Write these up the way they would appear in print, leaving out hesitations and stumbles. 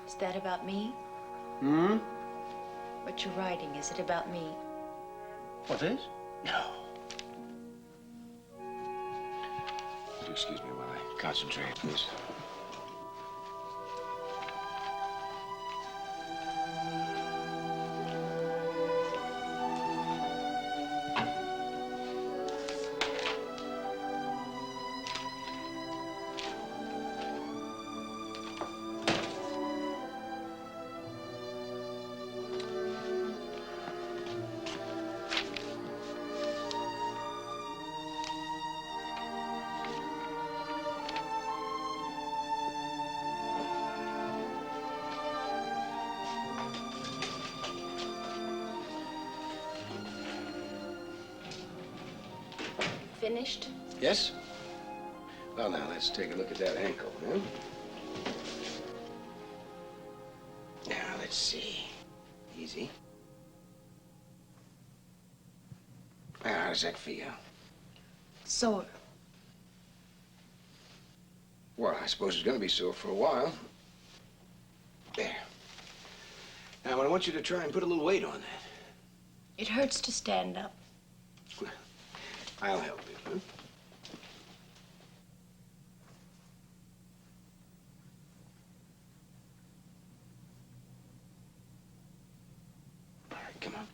Is that about me? Hmm? What you're writing, is it about me? What is? No. Would you excuse me while I concentrate, please? Finished? Yes? Well, now, let's take a look at that ankle, huh? Now, let's see. Easy. Now, how does that feel? Sore. Well, I suppose it's going to be sore for a while. There. Now, I want you to try and put a little weight on that. It hurts to stand up. Well, I'll help you, huh? All right, come on.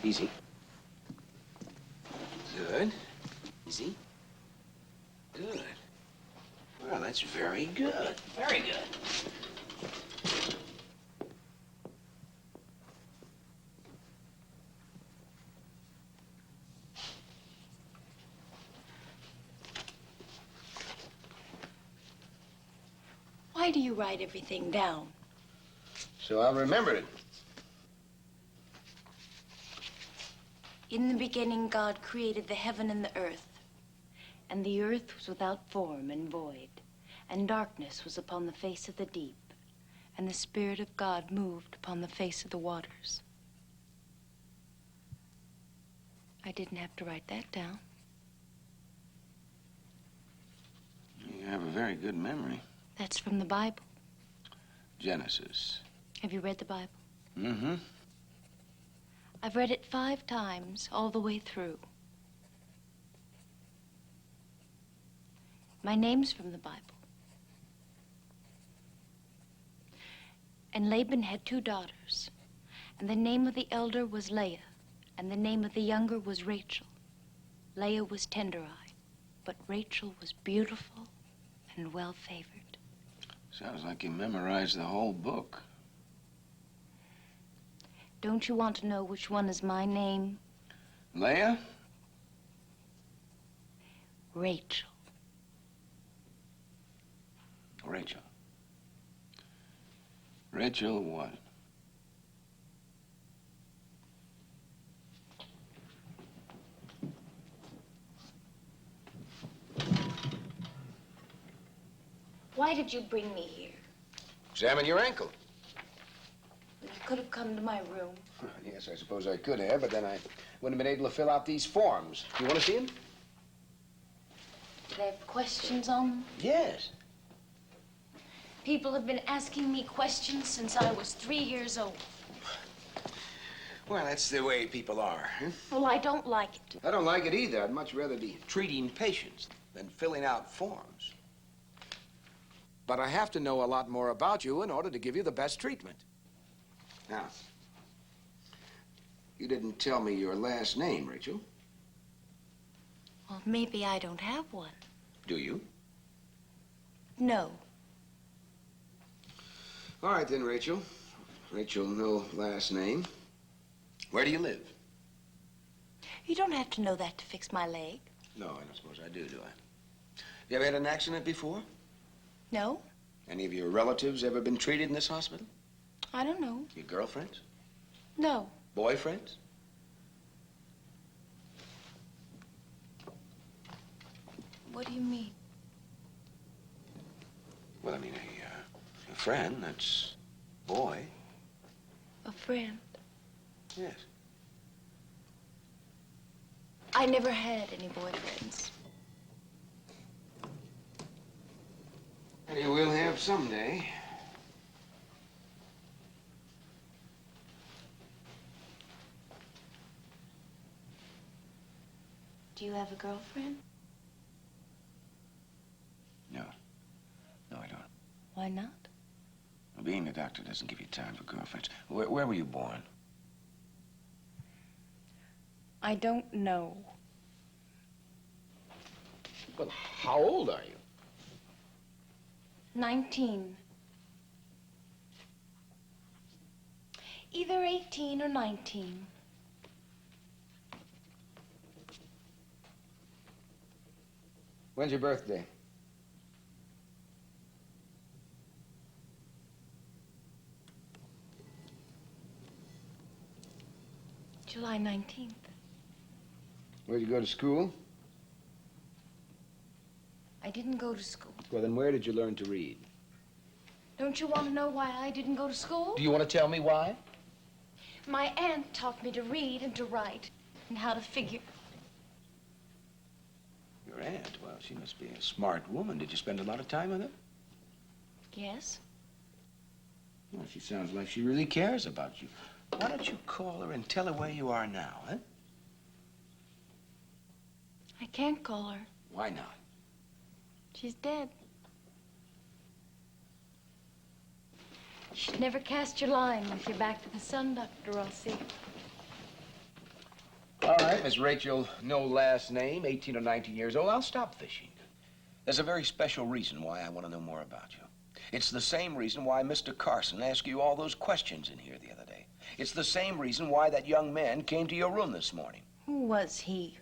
Easy. Good. Easy. Good. Well, that's very good. Very good. Why do you write everything down? So I'll remember it. In the beginning, God created the heaven and the earth. And the earth was without form and void. And darkness was upon the face of the deep. And the Spirit of God moved upon the face of the waters. I didn't have to write that down. You have a very good memory. That's from the Bible. Genesis. Have you read the Bible? Mm-hmm. I've read it 5 times, all the way through. My name's from the Bible. And Laban had 2 daughters, and the name of the elder was Leah, and the name of the younger was Rachel. Leah was tender-eyed, but Rachel was beautiful and well-favored. Sounds like you memorized the whole book. Don't you want to know which one is my name? Leah? Rachel. Rachel. Rachel what? Why did you bring me here? Examine your ankle. You could have come to my room. Yes, I suppose I could have, but then I wouldn't have been able to fill out these forms. You want to see them? Do they have questions on them? Yes. People have been asking me questions since I was 3 years old. Well, that's the way people are, huh? Well, I don't like it. I don't like it either. I'd much rather be treating patients than filling out forms. But I have to know a lot more about you in order to give you the best treatment. Now, you didn't tell me your last name, Rachel. Well, maybe I don't have one. Do you? No. All right, then, Rachel. Rachel, no last name. Where do you live? You don't have to know that to fix my leg. No, I don't suppose I do I? You ever had an accident before? No? Any of your relatives ever been treated in this hospital? I don't know. Your girlfriends? No. Boyfriends? What do you mean? Well, I mean, a friend, that's boy. A friend? Yes. I never had any boyfriends. And you will have someday. Do you have a girlfriend? No. No, I don't. Why not? Well, being a doctor doesn't give you time for girlfriends. Where were you born? I don't know. Well, how old are you? 19. Either 18 or 19. When's your birthday? July 19th. Where'd you go to school? I didn't go to school. Well, then where did you learn to read? Don't you want to know why I didn't go to school? Do you want to tell me why? My aunt taught me to read and to write and how to figure. Your aunt? Well, she must be a smart woman. Did you spend a lot of time with her? Yes? Well, she sounds like she really cares about you. Why don't you call her and tell her where you are now, huh? I can't call her. Why not? She's dead. She'd never cast your line if you're back to the sun, Dr. Rossi. All right, Miss Rachel, no last name, 18 or 19 years old. I'll stop fishing. There's a very special reason why I want to know more about you. It's the same reason why Mr. Carson asked you all those questions in here the other day. It's the same reason why that young man came to your room this morning. Who was he?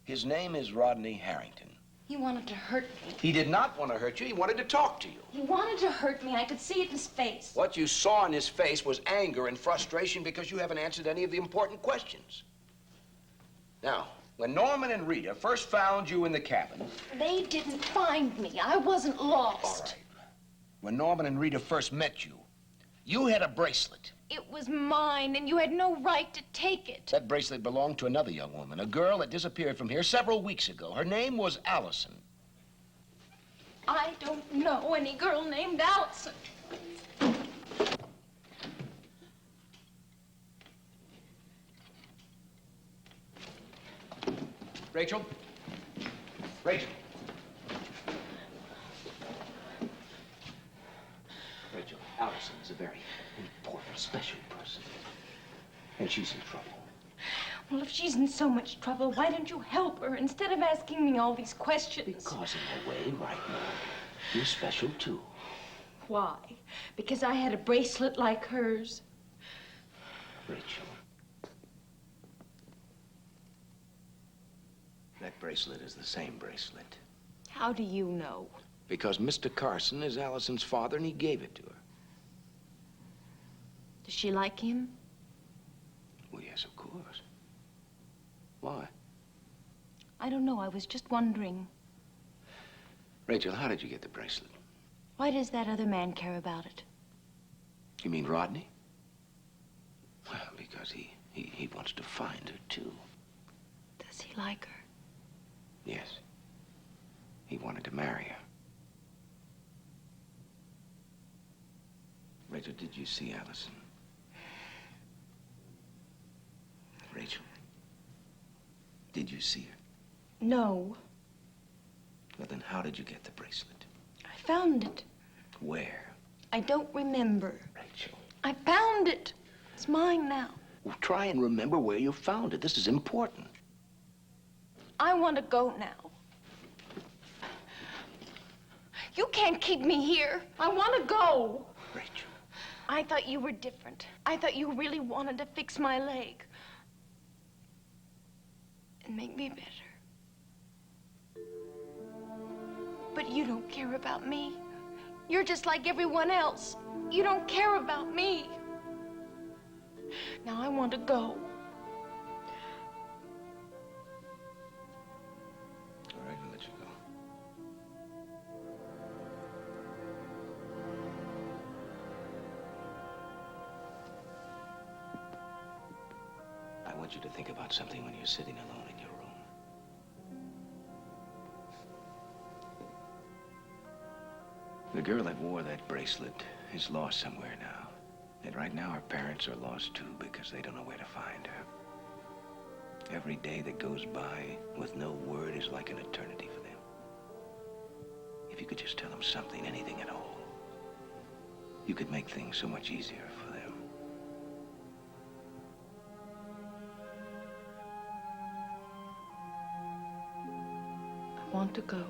His name is Rodney Harrington. He wanted to hurt me. He did not want to hurt you. He wanted to talk to you. He wanted to hurt me. I could see it in his face. What you saw in his face was anger and frustration because you haven't answered any of the important questions. Now, when Norman and Rita first found you in the cabin... They didn't find me. I wasn't lost. All right. When Norman and Rita first met you, you had a bracelet. It was mine, and you had no right to take it. That bracelet belonged to another young woman, a girl that disappeared from here several weeks ago. Her name was Allison. I don't know any girl named Allison. Rachel? Rachel? Rachel, Allison is a very important, special person. And she's in trouble. Well, if she's in so much trouble, why don't you help her instead of asking me all these questions? Because in a way, right now, you're special too. Why? Because I had a bracelet like hers. Rachel. That bracelet is the same bracelet. How do you know? Because Mr. Carson is Allison's father and he gave it to her. Does she like him? Well, yes, of course. Why? I don't know. I was just wondering. Rachel, how did you get the bracelet? Why does that other man care about it? You mean Rodney? Well, because he wants to find her, too. Does he like her? Yes. He wanted to marry her. Rachel, did you see Allison? Rachel, did you see her? No. Well, then how did you get the bracelet? I found it. Where? I don't remember. Rachel. I found it. It's mine now. Well, try and remember where you found it. This is important. I want to go now. You can't keep me here. I want to go. Rachel. I thought you were different. I thought you really wanted to fix my leg. And make me better. But you don't care about me. You're just like everyone else. You don't care about me. Now I want to go. All right, I'll let you go. I want you to think about something when you're sitting alone in your room. The girl that wore that bracelet is lost somewhere now. And right now her parents are lost too because they don't know where to find her. Every day that goes by with no word is like an eternity for them. If you could just tell them something, anything at all, you could make things so much easier for them. I want to go.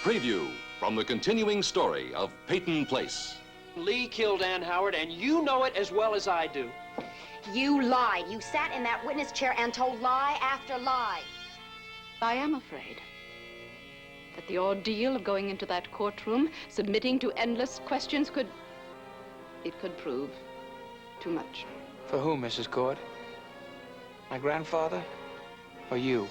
Preview from the continuing story of Peyton Place. Lee killed Ann Howard, and you know it as well as I do. You lied. You sat in that witness chair and told lie after lie. I am afraid that the ordeal of going into that courtroom, submitting to endless questions could prove too much. For whom, Mrs. Cord? My grandfather or you?